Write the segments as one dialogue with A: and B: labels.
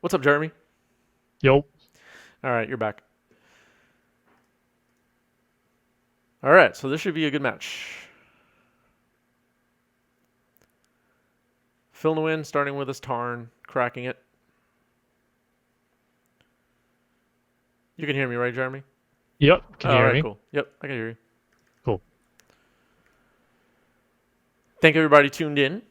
A: What's up, Jeremy?
B: Yo,
A: All right, you're back. All right, so this should be a good match. Phil Nguyen starting with his Tarn, cracking it. You can hear me, right, Jeremy?
B: yep,
A: Oh,
B: can you
A: all
B: hear
A: right,
B: me?
A: cool. Yep, I can hear you.
B: Cool.
A: Thank everybody tuned in.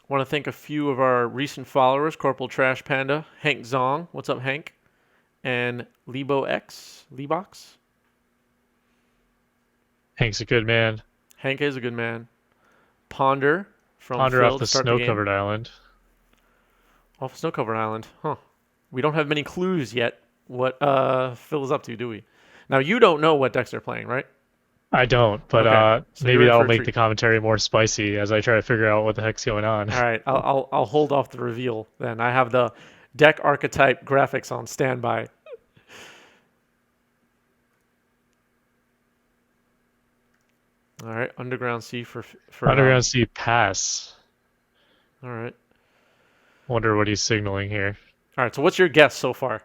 A: Want to thank a few of our recent followers: Corporal Trash Panda, Hank Zong. What's up, Hank? And Lebo X, Lebox.
B: Hank's a good man.
A: Hank is a good man. Ponder from
B: Ponder off
A: Phil to
B: the
A: start the game.
B: snow-covered island.
A: Off Snow Covered Island. Huh. We don't have many clues yet what Phil is up to, do we? Now, you don't know what decks they're playing, right?
B: I don't, but
A: Okay. So you're
B: maybe
A: in for
B: that'll
A: a
B: make
A: treat.
B: the commentary more spicy as I try to figure out what the heck's going on.
A: All right. I'll hold off the reveal then. I have the deck archetype graphics on standby. All right. Underground Sea for
B: Underground Sea pass.
A: all right.
B: Wonder what he's signaling here.
A: All right. So what's your guess so far?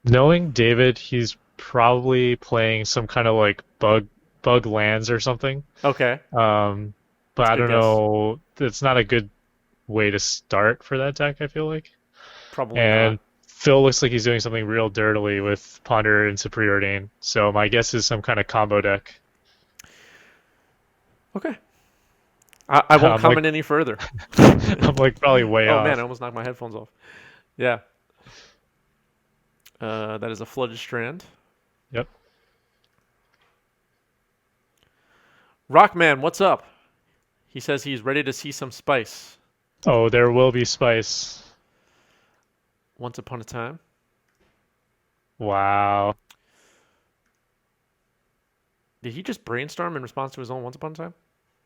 B: Knowing David, he's probably playing some kind of like bug lands or something.
A: Okay.
B: Um, but
A: That's a
B: I
A: good
B: don't
A: guess.
B: know. It's not a good way to start for that deck, I feel like.
A: Probably
B: And
A: not.
B: Phil looks like he's doing something real dirtily with Ponder and Preordain. So my guess is some kind of combo deck.
A: Okay. I won't
B: I'm like
A: comment any further.
B: I'm like probably way
A: Oh man, I
B: off.
A: almost knocked my headphones off. Yeah. That is a flooded strand.
B: Yep.
A: Rockman, what's up? He says he's ready to see some spice.
B: Oh, there will be spice.
A: Once upon a time.
B: Wow.
A: Did he just brainstorm in response to his own Once Upon a Time?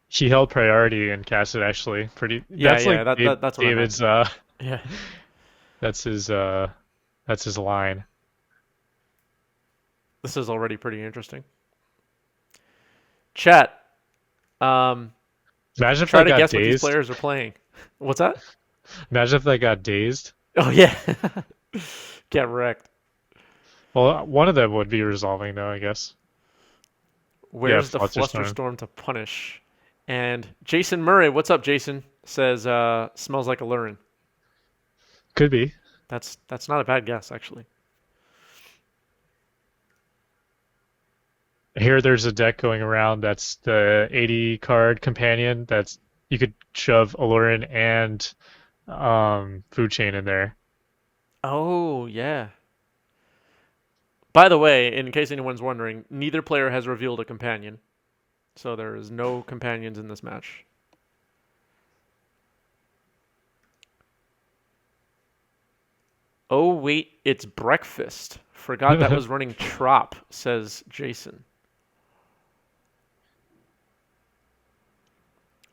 B: He held priority and cast it actually pretty
A: Yeah,
B: that's
A: yeah,
B: like
A: that's what I meant.
B: David's
A: Yeah.
B: that's his uh that's his line.
A: This is already pretty interesting. Chat. Um,
B: Imagine if
A: try
B: that
A: to
B: got
A: guess what these
B: dazed.
A: players are playing. What's that?
B: Imagine if that got dazed.
A: Oh yeah. Get wrecked.
B: Well, one of them would be resolving though, I guess. Yeah,
A: Where's the
B: Flusterstorm.
A: Flusterstorm to punish? And Jason Murray, what's up, Jason? Says smells like a Lurin.
B: Could be.
A: That's not a bad guess, actually.
B: Here there's a deck going around that's the 80 card companion that's you could shove Alurin and Food Chain in there.
A: Oh yeah. By the way, in case anyone's wondering, neither player has revealed a companion, so there is no companions in this match. Oh wait, it's breakfast. Forgot that was running Trop, says Jason.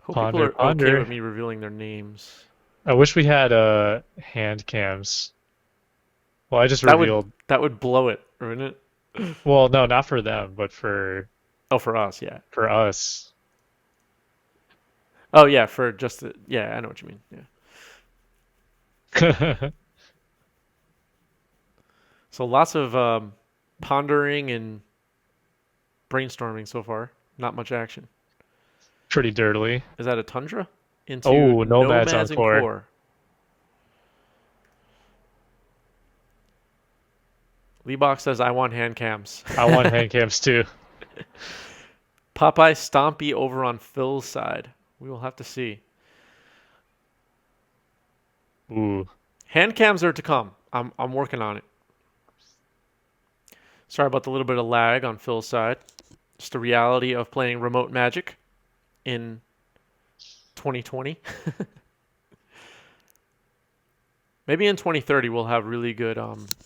A: Hope people
B: Ponder,
A: are okay with
B: ponder.
A: me revealing their names.
B: I wish we had hand cams. Well, I just
A: That would
B: revealed.
A: that would blow it, wouldn't it?
B: Well, no, not for them, but
A: Oh, for us, yeah.
B: for us.
A: Oh yeah, for just the yeah, I know what you mean. Yeah. So lots of pondering and brainstorming so far. Not much action.
B: Pretty dirtily.
A: Is that a Tundra? Into
B: Oh, Nomad's on
A: Nomads and
B: core.
A: Core. Leebox says, I want hand cams.
B: I want hand cams too.
A: Popeye Stompy over on Phil's side. We will have to see.
B: Ooh.
A: Hand cams are to come. I'm working on it. Sorry about the little bit of lag on Phil's side. Just the reality of playing remote magic in 2020. Maybe in 2030 we'll have really good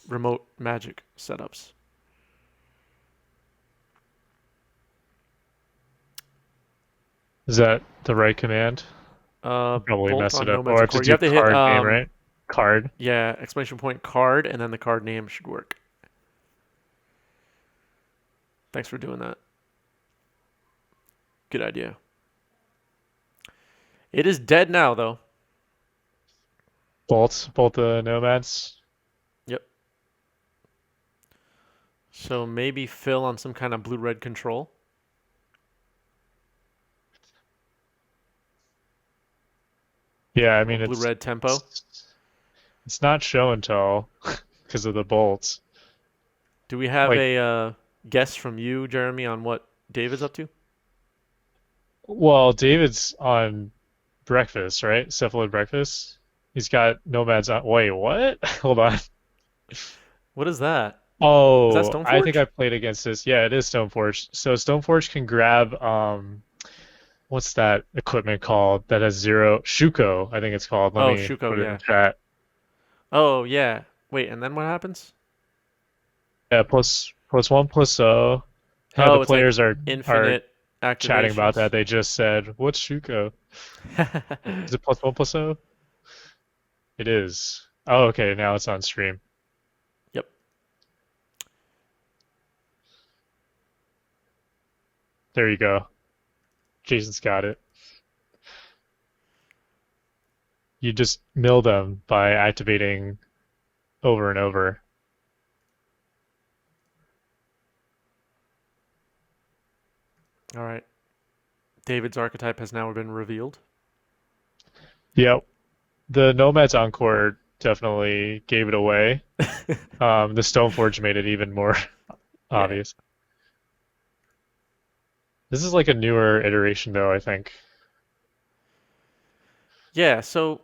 A: remote magic setups.
B: Is that the right command? Probably
A: Bolt
B: mess it
A: on
B: up. Or
A: Nomads
B: I
A: and
B: have to
A: Core. You
B: do
A: have to hit
B: card name, right? Card.
A: yeah, exclamation point card and then the card name should work. Thanks for doing that. Good idea. It is dead now though.
B: Bolt the nomads.
A: Yep. So maybe Phil on some kind of blue-red control.
B: Yeah, I
A: Or
B: mean
A: blue-red tempo.
B: it's not show and tell because of the bolts.
A: Do we have
B: Like,
A: a guess from you, Jeremy, on what David's up to?
B: well, David's on breakfast, right? Cephalid breakfast. He's got nomads on. Wait, what? Hold on.
A: What is that? Is that
B: Oh, I think I
A: Stoneforge?
B: played against this. Yeah, it is Stoneforge. So Stoneforge can grab what's that equipment called that has zero Shuko, I think it's called. Let
A: Oh,
B: me
A: Shuko,
B: put it in
A: yeah.
B: chat.
A: Oh, yeah. Wait, and then what happens?
B: Yeah, plus one plus O. Yeah, the
A: Oh, it's like
B: players are
A: infinite
B: chatting about
A: activations.
B: that. They just said, "What's Shuko? Is it plus one plus O?" It is. Oh, okay. Now it's on stream.
A: Yep.
B: There you go. Jason's got it. You just mill them by activating over and over.
A: All right. David's archetype has now been revealed.
B: Yep. The Nomad's Encore definitely gave it away. The Stoneforge made it even more
A: Yeah.
B: obvious. This is like a newer iteration, though, I think.
A: Yeah, so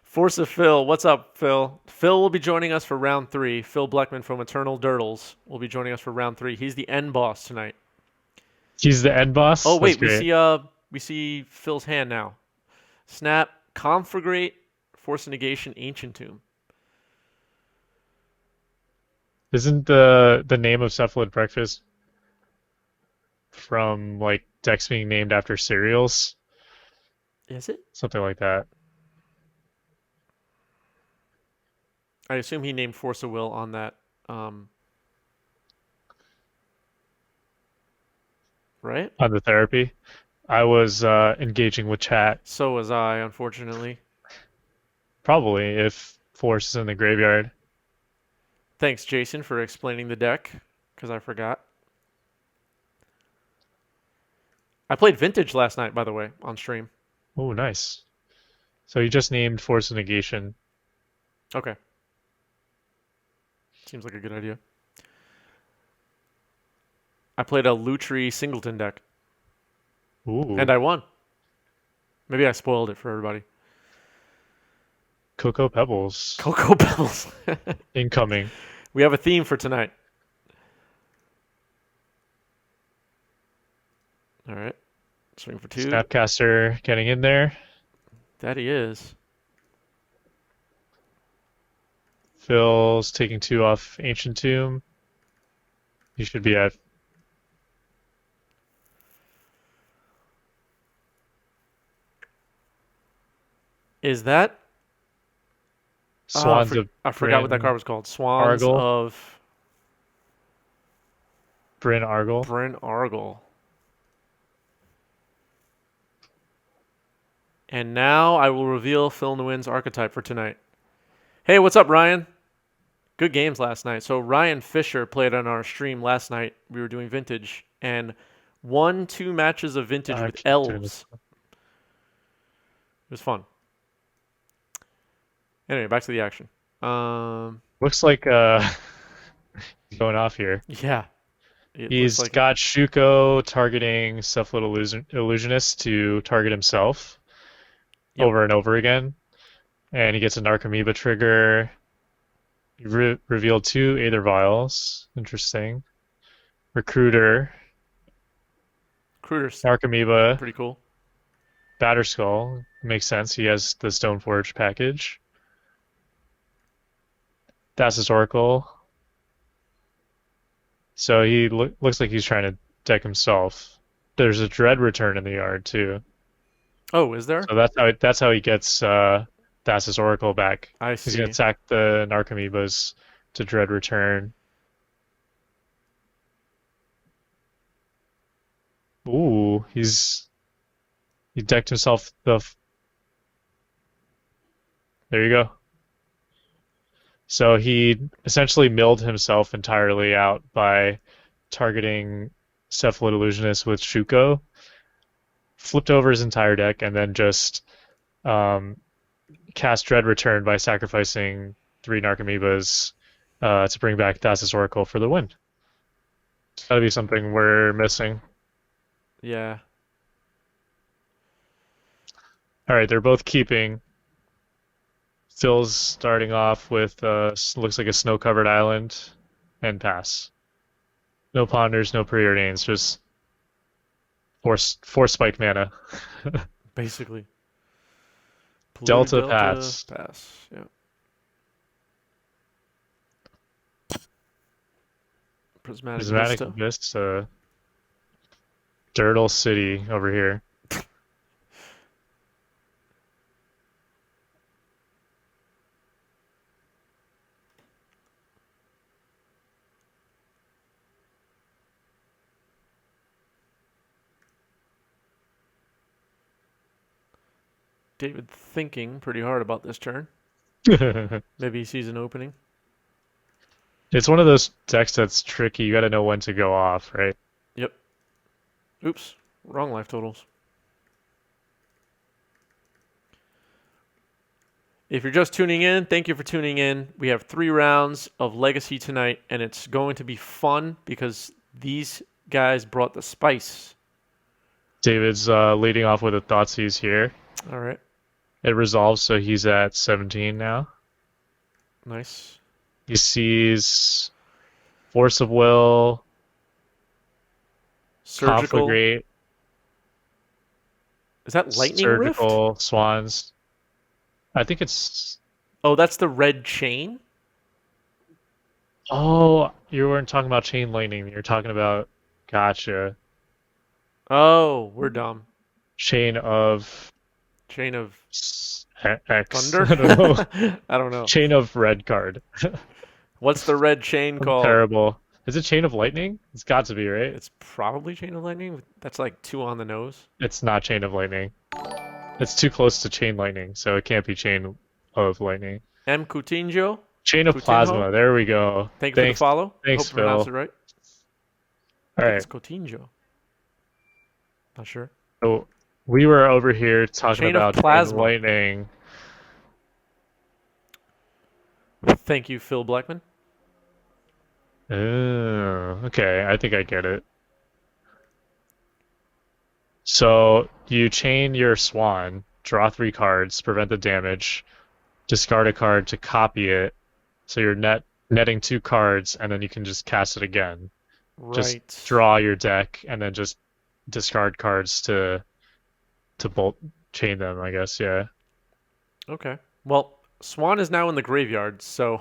A: Force of Phil. What's up, Phil? Phil will be joining us for round three. Phil Bleckman from Eternal Durdles will be joining us for round three. He's the end boss tonight.
B: He's the end
A: Oh
B: boss. That's
A: wait,
B: great.
A: we see Phil's hand now. Snap, Conflagrate, Force of Negation, Ancient Tomb.
B: Isn't the name of Cephalid Breakfast from like decks being named after cereals?
A: Is it?
B: Something like that.
A: I assume he named Force of Will on that. Right?
B: On the therapy. I was engaging with chat,
A: So was I, unfortunately.
B: probably if Force is in the graveyard.
A: Thanks, Jason, for explaining the deck, because I forgot. I played Vintage last night, by the way, on stream.
B: Oh, nice. So you just named Force of Negation.
A: Okay, seems like a good idea. I played a Lutri Singleton deck, and
B: Ooh,
A: I won. Maybe I spoiled it for everybody.
B: Cocoa Pebbles
A: Cocoa Pebbles.
B: incoming.
A: We have a theme for tonight. All right, swing for two.
B: Snapcaster getting in there.
A: That he is.
B: Phil's taking two off Ancient Tomb. He should be at
A: Is that?
B: Swans of
A: I forgot what that card
B: Bryn
A: was called. Swans
B: Argle.
A: of
B: Bryn Argle.
A: Bryn Argle. And now I will reveal Phil Nguyen's archetype for tonight. Hey, what's up, Ryan? Good games last night. So Ryan Fisher played on our stream last night. We were doing Vintage and won 2 matches of Vintage
B: I
A: with
B: keep doing this.
A: elves. It was fun. Anyway, back to the action.
B: Looks like going off here.
A: Yeah, it looks
B: He's
A: like it.
B: got Shuko targeting Illusionist to target himself
A: Yep.
B: over and over again. And he gets a Narcomoeba trigger. He revealed two Aether Vials. Interesting. Recruiter.
A: Cruder's
B: Narcomoeba.
A: pretty cool.
B: Batterskull. Makes sense. He has the Stoneforge package. That's his Oracle. So he looks like he's trying to deck himself. There's a Dread return in the yard too.
A: Oh, is there?
B: So that's how he gets Thassa's Oracle back.
A: I
B: He's gonna
A: see.
B: attack the Narcomoebas to Dread return. Ooh, he's He decked himself there you go. So he essentially milled himself entirely out by targeting Cephalid Illusionist with Shuko, flipped over his entire deck, and then just um, cast Dread Return by sacrificing 3 Narcomoebas to bring back Thassa's Oracle for the win. It's gotta be something we're missing.
A: Yeah.
B: All right, they're both keeping. Phil's starting off with looks like a snow-covered island and pass. No ponders, no preordains, just four spike mana.
A: Basically. Polluted
B: Delta
A: Delta
B: pass.
A: pass. Yeah. Prismatic
B: Prismatic
A: Vista.
B: Vista. Dirtle City over here.
A: David thinking pretty hard about this turn. Maybe he sees an opening.
B: It's one of those decks that's tricky. You got to know when to go off, right?
A: Yep. Oops. Wrong life totals. If you're just tuning in, thank you for tuning in. We have 3 rounds of Legacy tonight, and it's going to be fun because these guys brought the spice.
B: David's leading off with a Thoughtseize here.
A: All right.
B: It resolves, so he's at 17 now.
A: Nice.
B: He sees Force of Will,
A: Surgical.
B: Conflagrate,
A: Is that Lightning
B: Surgical,
A: Rift?
B: Swans. I think it's.
A: Oh, that's the red chain?
B: Oh, you weren't talking about Chain Lightning. You're talking about. Gotcha.
A: Oh, we're dumb.
B: Chain of
A: Chain of
B: X.
A: Thunder?
B: I don't know.
A: I don't know.
B: Chain of Red card.
A: What's the red chain
B: I'm
A: called?
B: terrible. Is it Chain of Lightning? It's got to be, right?
A: It's probably Chain of Lightning. That's like 2 on the nose.
B: It's not Chain of Lightning. It's too close to Chain Lightning, so it can't be Chain of Lightning.
A: M. Coutinho.
B: Chain of
A: Coutinho?
B: Plasma. There we go.
A: Thank you for the follow.
B: Thanks,
A: Hope I pronounced it
B: Phil.
A: right.
B: All
A: I think
B: right.
A: it's Coutinho. Not sure.
B: So we were over here talking
A: Chain of
B: about Chain
A: Plasma.
B: Lightning.
A: Thank you, Phil Blackman.
B: Oh, okay. I think I get it. So you chain your Swan, draw 3 cards, prevent the damage, discard a card to copy it. So you're netting 2 cards, and then you can just cast it again.
A: Right.
B: Just draw your deck, and then just discard cards to bolt chain them, I guess. Yeah.
A: Okay. Well, Swan is now in the graveyard, so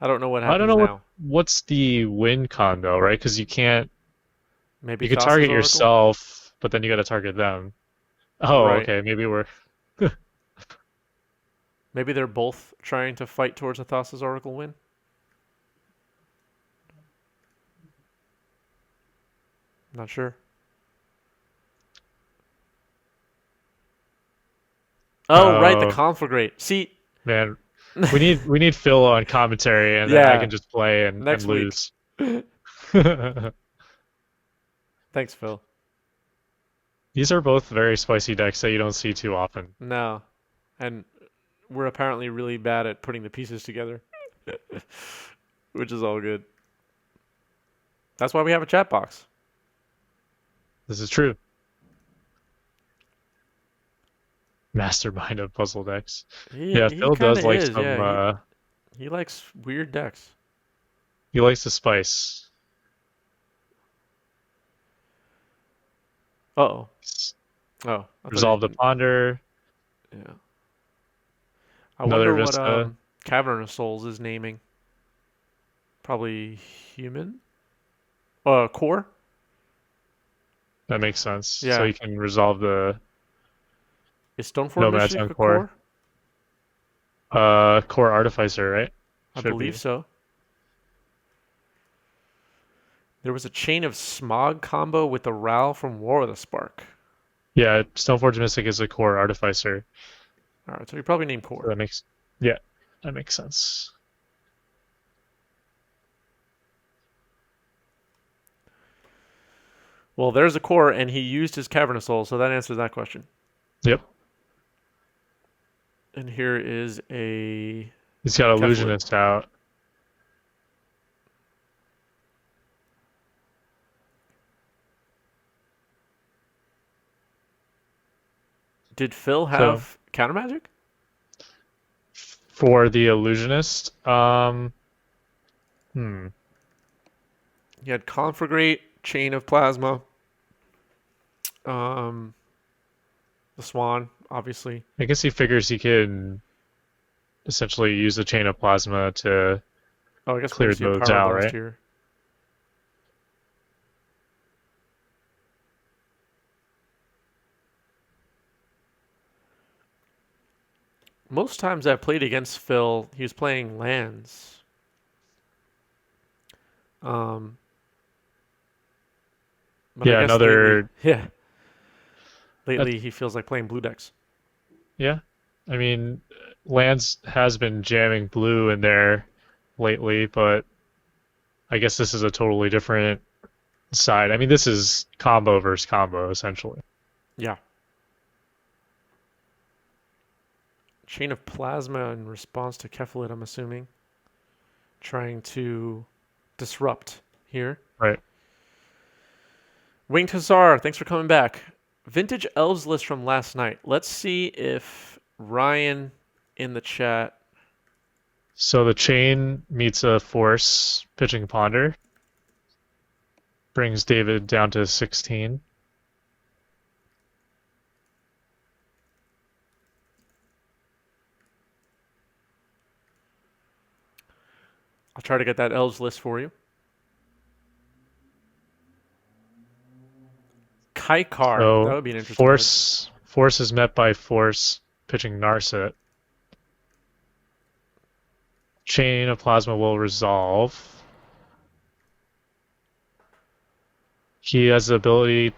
A: I don't know what
B: I don't
A: happens
B: know
A: now.
B: what's the win con though, right? Because you can't.
A: Maybe
B: You could
A: Thassa's
B: target
A: Oracle?
B: yourself, but then you got to target them. Oh,
A: Right.
B: okay. Maybe we're.
A: Maybe they're both trying to fight towards a Thassa's Oracle win. Not sure. Oh, right, the
B: Oh
A: Conflagrate. See,
B: man, we need Phil on commentary, and then I
A: yeah,
B: can just play and
A: next week.
B: lose.
A: Thanks, Phil.
B: These are both very spicy decks that you don't see too often.
A: No. And we're apparently really bad at putting the pieces together, which is all good. That's why we have a chat box.
B: This is true. Mastermind of puzzle decks. Yeah,
A: He
B: Phil
A: kind
B: does
A: of
B: like
A: is,
B: some.
A: yeah. He likes weird decks.
B: He likes the spice.
A: Uh-oh. Oh, I thought
B: Resolve the
A: he-
B: Ponder.
A: Yeah. I
B: Another
A: wonder what
B: Vista.
A: Cavern of Souls is naming. Probably human? Core?
B: That makes sense.
A: Yeah.
B: So you can resolve the
A: Is Stoneforge
B: Nomads
A: Mystic
B: on
A: a
B: Core.
A: core?
B: Core Artificer, right?
A: I
B: Should
A: believe
B: be.
A: so. There was a Chain of Smog combo with the Ral from War of the Spark.
B: Yeah, Stoneforge Mystic is a core artificer.
A: All right, so you probably name
B: So
A: core.
B: that makes yeah, that makes sense.
A: Well, there's a core, and he used his Cavernous Soul, so that answers that question.
B: Yep.
A: And here is a
B: He's got
A: Cephalid.
B: Illusionist out.
A: Did Phil
B: So
A: have counter magic?
B: for the Illusionist, hmm.
A: He had Conflagrate, Chain of Plasma, um, the Swan, obviously.
B: I guess he figures he can essentially use the chain of plasma to
A: Oh, I guess we're going
B: clear
A: to see a
B: those
A: Power
B: out,
A: Blast
B: right?
A: here. Most times I've played against Phil, he was playing lands. Um, but I
B: Yeah,
A: guess lately,
B: another.
A: yeah,
B: That,
A: lately he feels like playing blue decks.
B: yeah, I mean, Lance has been jamming blue in there lately, but I guess this is a totally different side. I mean, this is combo versus combo essentially.
A: Yeah. Chain of Plasma in response to Cephalid, I'm assuming. Trying to disrupt here.
B: Right.
A: Winged Hussar, thanks for coming back. Vintage Elves list from last night. Let's see if Ryan in the chat.
B: So the chain meets a force pitching ponder, brings David down to 16.
A: I'll try to get that Elves list for you. Kaikar, that
B: So
A: would be an interesting card.
B: force is met by force pitching Narset. Chain of plasma will resolve. He has the ability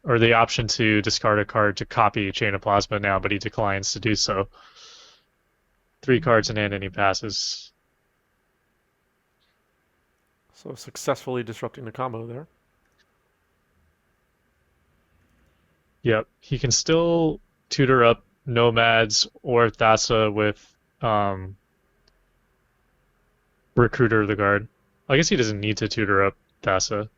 B: or the option to discard a card to copy Chain of Plasma now, but he declines to do so. 3 cards in hand and he passes.
A: So successfully disrupting the combo there.
B: Yep. He can still tutor up Nomads or Thassa with Recruiter of the Guard. I guess he doesn't need to tutor up Thassa.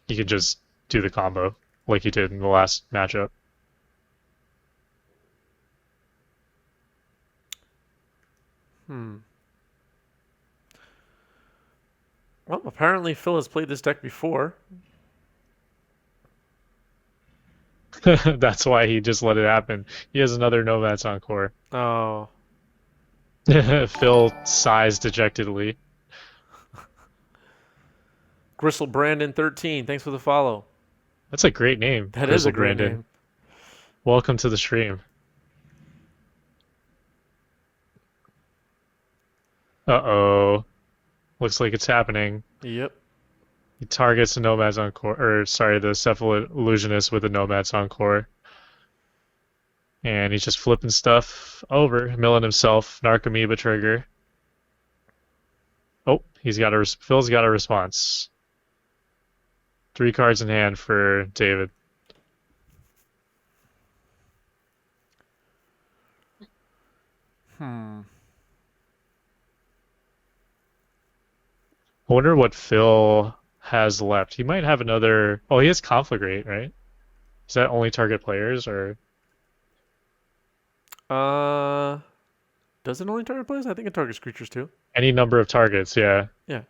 B: He could just do the combo like he did in the last matchup.
A: Hmm. Well, apparently Phil has played this deck before.
B: That's why he just let it happen. He has another Nomads on core.
A: Oh,
B: Phil sighs dejectedly.
A: Gristle Brandon 13, thanks for the follow.
B: That's a great name,
A: That is a
B: Grizzle
A: great
B: Brandon.
A: name.
B: Welcome to the stream. Uh-oh. Looks like it's happening.
A: Yep.
B: He targets the Nomads on core, or sorry, the Cephalid Illusionist with the Nomads on core. And he's just flipping stuff over, milling himself, Narcomoeba trigger. Oh, Phil's got a response. 3 cards in hand for David.
A: Hmm.
B: I wonder what Phil has left. He might have another. Oh, he has Conflagrate, right? Is that only target players or
A: Uh, does it only target players? I think it targets creatures too.
B: any number of targets? Yeah,
A: Yeah.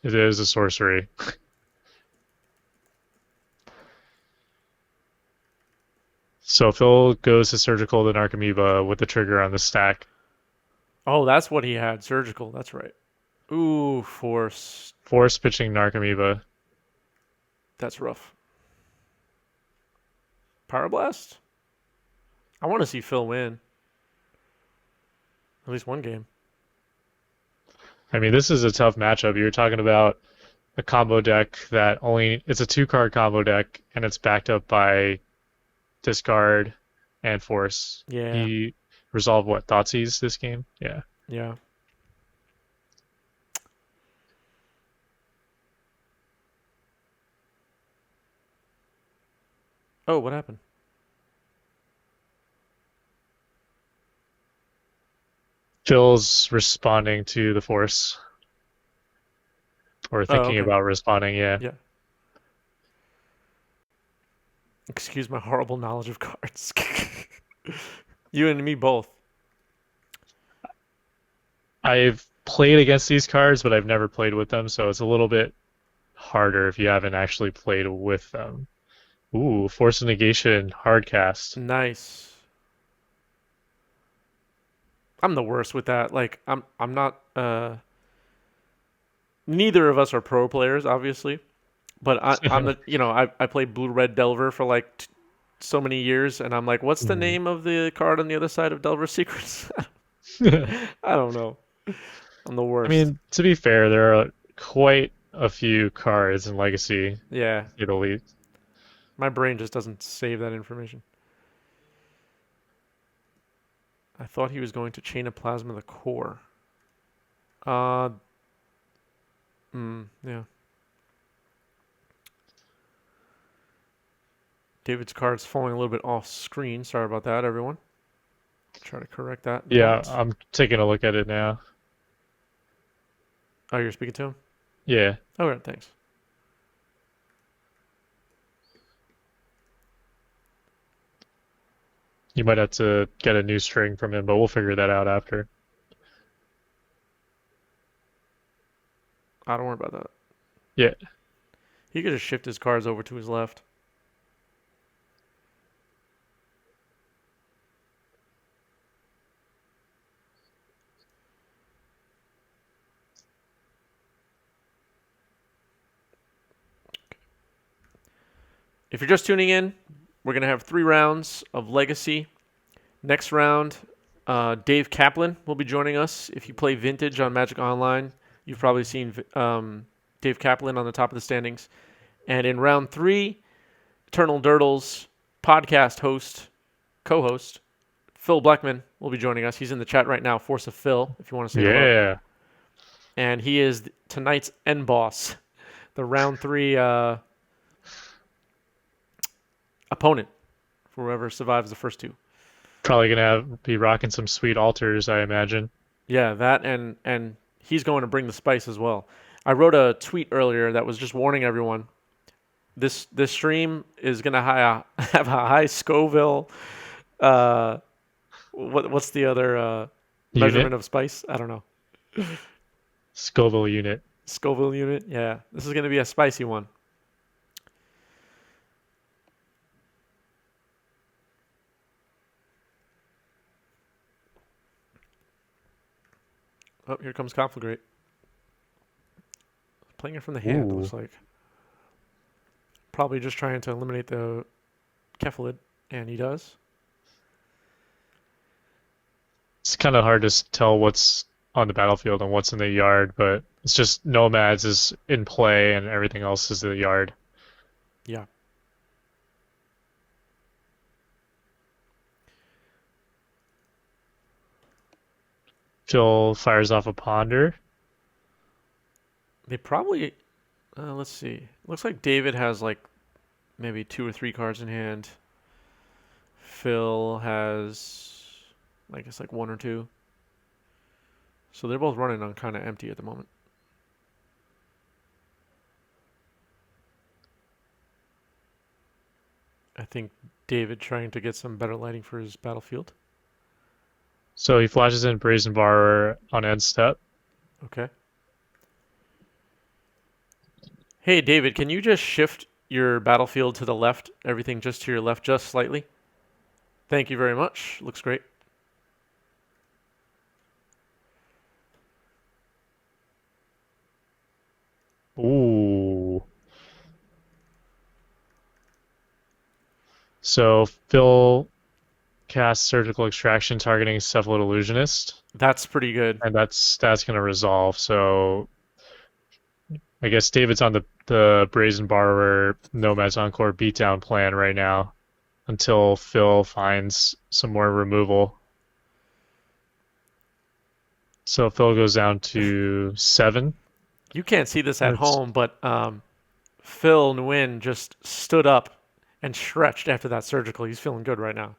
B: it is a sorcery. So Phil goes to surgical the Narcomoeba with the trigger on the stack.
A: Oh, that's what he had. Surgical. That's right. Ooh, force.
B: Force pitching Narcomoeba.
A: That's rough. Power Blast? I want to see Phil win. At least one game.
B: I mean, this is a tough matchup. You're talking about a combo deck that only it's a 2 card combo deck and it's backed up by discard and force.
A: Yeah,
B: He resolved what Thoughtseize this game? Yeah.
A: yeah. Oh, what happened?
B: Phil's responding to the force or
A: Oh,
B: thinking
A: okay.
B: about responding. Yeah.
A: Yeah. Excuse my horrible knowledge of cards. You and me both.
B: I've played against these cards, but I've never played with them, so it's a little bit harder if you haven't actually played with them. Ooh, Force of Negation, hard cast.
A: Nice. I'm the worst with that. Like I'm not neither of us are pro players, obviously. But I'm the I played Blue Red Delver for like so many years, and I'm like, what's the
B: Mhm.
A: name of the card on the other side of Delver Secrets? I don't know. I'm the
B: I
A: worst.
B: mean, to be fair, there are quite a few cards in Legacy, to
A: Yeah,
B: say the least.
A: my brain just doesn't save that information. I thought he was going to Chain of Plasma the core. Uh, yeah. David's card's falling a little bit off screen. Sorry about that, everyone. Try to correct that in a
B: Yeah,
A: moment.
B: I'm taking a look at it now.
A: Oh, you're speaking to him?
B: Yeah,
A: All right, thanks.
B: you might have to get a new string from him, but we'll figure that out after.
A: I don't worry about that.
B: Yeah,
A: He could just shift his cards over to his left. If you're just tuning in, we're going to have 3 rounds of Legacy. Next round, Dave Kaplan will be joining us. If you play Vintage on Magic Online, you've probably seen Dave Kaplan on the top of the standings. And in round 3, Eternal Durdles podcast host, co-host, Phil Blackman will be joining us. He's in the chat right now, Force of Phil, if you want to say hello.
B: yeah.
A: And he is tonight's end boss, the round 3 opponent for whoever survives the first 2.
B: Probably gonna be rocking some sweet altars, I imagine.
A: Yeah, that and he's going to bring the spice as well. I wrote a tweet earlier that was just warning everyone. This stream is gonna have a high Scoville. Uh, what's the other
B: Unit,
A: measurement of spice? I don't know.
B: Scoville unit.
A: Scoville unit. Yeah, this is gonna be a spicy one. Oh, here comes Conflagrate. Playing it from the hand. It
B: Ooh,
A: looks like probably just trying to eliminate the Cephalid, and he does.
B: it's kind of hard to tell what's on the battlefield and what's in the yard, but it's just Nomads is in play and everything else is the yard.
A: Yeah.
B: Phil fires off a Ponder.
A: They probably let's see. Looks like David has like maybe 2 or 3 cards in hand. Phil has, I guess, like 1 or 2. So they're both running on kind of empty at the moment. I think David trying to get some better lighting for his battlefield.
B: So he flashes in Brazen Borrower on end step.
A: Okay. Hey, David, can you just shift your battlefield to the left? Everything just to your left, just slightly? Thank you very much. Looks great.
B: Ooh. So Phil cast Surgical Extraction targeting Cephalid Illusionist,
A: That's pretty good.
B: and that's going to resolve. So I guess David's on the Brazen Borrower Nomad's Encore beatdown plan right now until Phil finds some more removal. So Phil goes down to 7.
A: You can't see this at
B: That's,
A: home, but Phil Nguyen just stood up and stretched after that surgical. He's feeling good right now.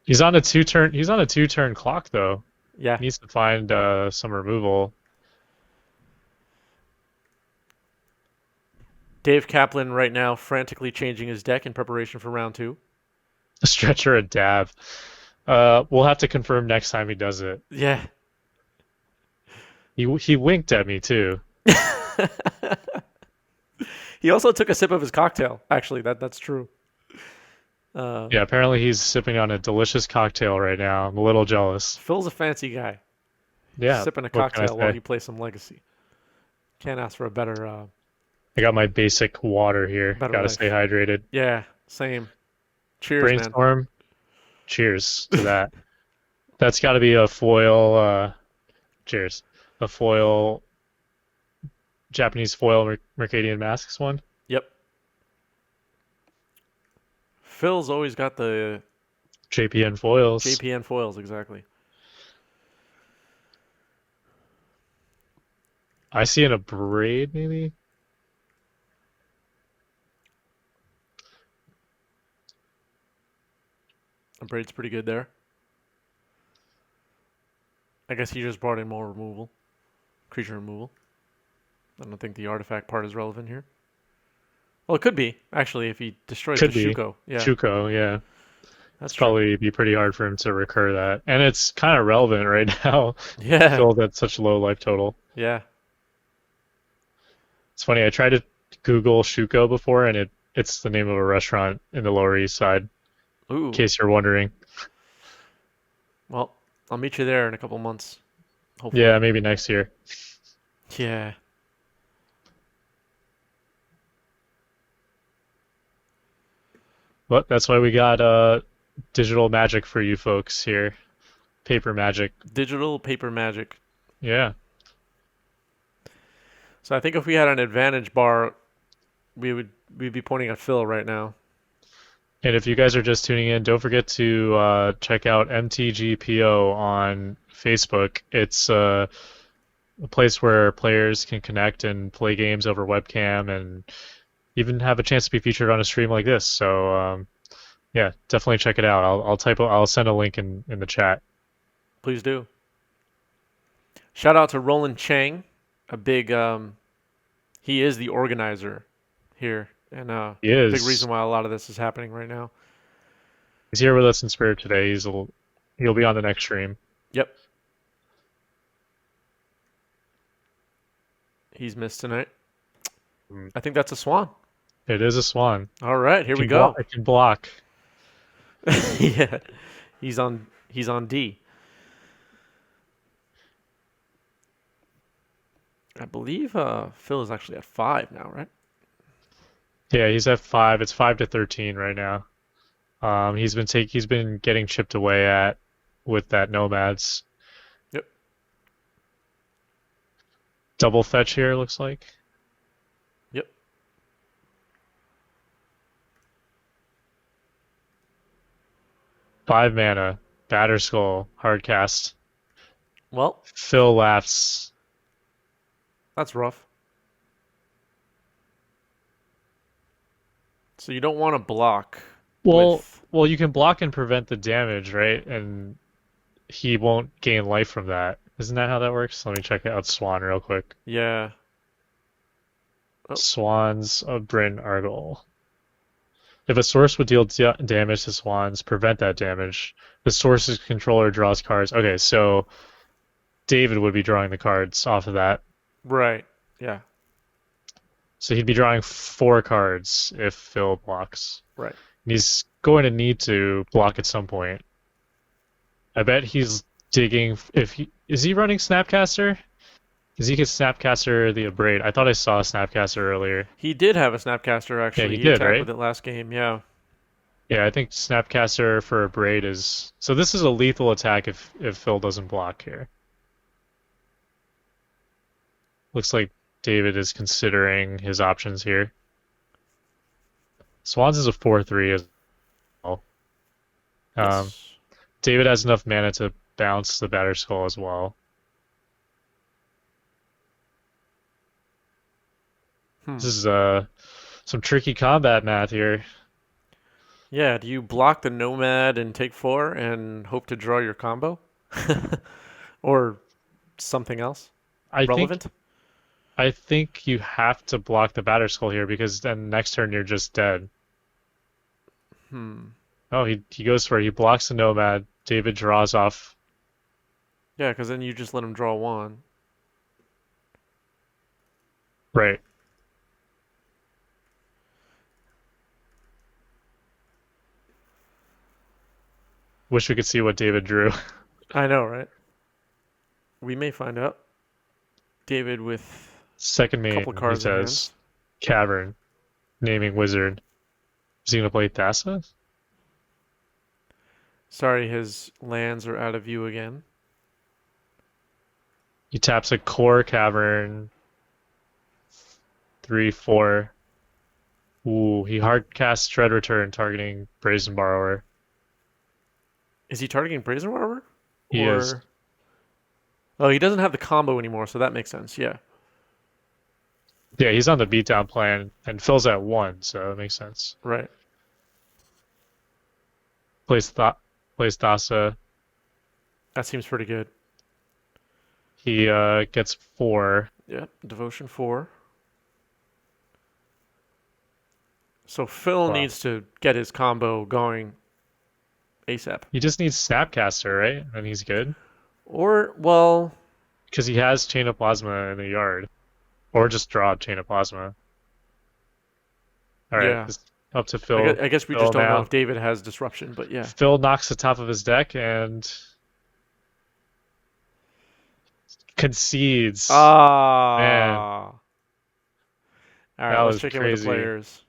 B: he's on a 2-turn. He's on a 2-turn clock though.
A: Yeah.
B: He needs to find some removal.
A: Dave Kaplan right now frantically changing his deck in preparation for round 2.
B: A stretcher, a dab. We'll have to confirm next time he does it.
A: Yeah.
B: He winked at me too.
A: He also took a sip of his cocktail. Actually, that's true.
B: Yeah, apparently he's sipping on a delicious cocktail right now. I'm a little jealous.
A: Phil's a fancy guy.
B: Yeah,
A: Sipping a
B: what can I
A: cocktail while
B: say?
A: you play some Legacy. Can't ask for a better
B: I got my basic water here.
A: better
B: Gotta
A: life.
B: stay hydrated.
A: Yeah, same. Cheers, man.
B: Brainstorm. Cheers to that. That's got to be a foil. Cheers. A foil. Japanese foil Mercadian Masks one.
A: Yep. Phil's always got the
B: JPN foils.
A: JPN foils, exactly.
B: I see in a braid maybe.
A: The braid's pretty good there. I guess he just brought in more removal. Creature removal. I don't think the artifact part is relevant here. Well, it could be, actually, if he destroys
B: Could
A: the
B: be.
A: Shuko. Yeah,
B: Shuko, yeah.
A: that's
B: It's
A: true.
B: probably be pretty hard for him to recur that. And it's kind of relevant right now.
A: Yeah,
B: Phil at such low life total.
A: yeah.
B: It's funny, I tried to Google Shuko before and it's the name of a restaurant in the Lower East Side,
A: Ooh.
B: in case you're wondering.
A: Well, I'll meet you there in a couple months. Hopefully.
B: Yeah, maybe next year.
A: Yeah.
B: But that's why we got digital magic for you folks here. Paper magic.
A: Digital paper magic.
B: Yeah.
A: So I think if we had an advantage bar, we'd be pointing at Phil right now.
B: And if you guys are just tuning in, don't forget to check out MTGPO on Facebook. It's a place where players can connect and play games over webcam and even have a chance to be featured on a stream like this. So yeah, definitely check it out. I'll send a link in the chat.
A: Please do. Shout out to Roland Chang, a big he is the organizer here, and
B: He is.
A: big reason why a lot of this is happening right now.
B: He's here with us in spirit today. He'll be on the next stream.
A: Yep. He's missed tonight.
B: Mm.
A: I think that's a swan.
B: It is a swan.
A: All right, here we go.
B: It can block.
A: Yeah. He's on D. I believe Phil is actually at 5 now, right?
B: Yeah, he's at 5. It's 5-13 right now. He's been getting chipped away at with that Nomads.
A: Yep.
B: Double fetch here looks like.
A: Yep.
B: 5 mana, Batter Skull, hard cast.
A: Well,
B: Phil laughs.
A: that's rough. So you don't want to block
B: Well,
A: with
B: well, you can block and prevent the damage, right? And he won't gain life from that. Isn't that how that works? Let me check out Swan real quick.
A: yeah. Oh.
B: Swans of Bryn Argol. If a source would deal damage to Swans, prevent that damage. The source's controller draws cards. Okay, so David would be drawing the cards off of that.
A: Right. Yeah.
B: So he'd be drawing 4 cards if Phil blocks.
A: Right.
B: And he's going to need to block at some point. I bet he's digging. Is he running Snapcaster? Because he could Snapcaster the Abrade. I thought I saw a Snapcaster earlier.
A: He did have a Snapcaster actually.
B: Yeah, he did,
A: attacked
B: right?
A: with it last game. Yeah.
B: Yeah, I think Snapcaster for a Braid is so this is a lethal attack if Phil doesn't block here. Looks like David is considering his options here. Swans is a 4/3 as well. Um,
A: Yes.
B: David has enough mana to bounce the Batter Skull as well.
A: Hmm.
B: This is some tricky combat math here.
A: Yeah, do you block the Nomad and take 4 and hope to draw your combo? Or something else
B: I think
A: relevant?
B: I think you have to block the Batter Skull here because then next turn you're just dead.
A: Hmm.
B: Oh, he goes for it. He blocks the Nomad. David draws off.
A: Yeah, because then you just let him draw 1.
B: Right. Wish we could see what David drew.
A: I know, right? We may find out. David with
B: Second
A: a couple
B: main, he
A: cards in hand.
B: says. Cavern. Naming Wizard. Is he gonna play Thassa?
A: Sorry, his lands are out of view again.
B: He taps a core cavern. 3/4. Ooh, he hard casts Shred Return targeting Brazen Borrower.
A: Is he targeting Brazen Warmer?
B: He is.
A: Or oh, he doesn't have the combo anymore, so that makes sense. Yeah,
B: Yeah, he's on the beatdown plan and fills at 1, so it makes sense.
A: right.
B: Plays plays Thassa.
A: That seems pretty good.
B: He gets 4.
A: Yeah, Devotion 4. So Phil
B: Wow.
A: needs to get his combo going ASAP.
B: He just needs Snapcaster, right? And he's good.
A: Or, well,
B: Because he has Chain of Plasma in the yard. Or just draw Chain of Plasma. All right,
A: yeah.
B: it's up to
A: I guess we
B: Phil
A: just don't know
B: now.
A: if David has disruption, but yeah.
B: Phil knocks the top of his deck and concedes. Man,
A: Ah. All right,
B: that
A: let's
B: was
A: check in with the
B: crazy.
A: players.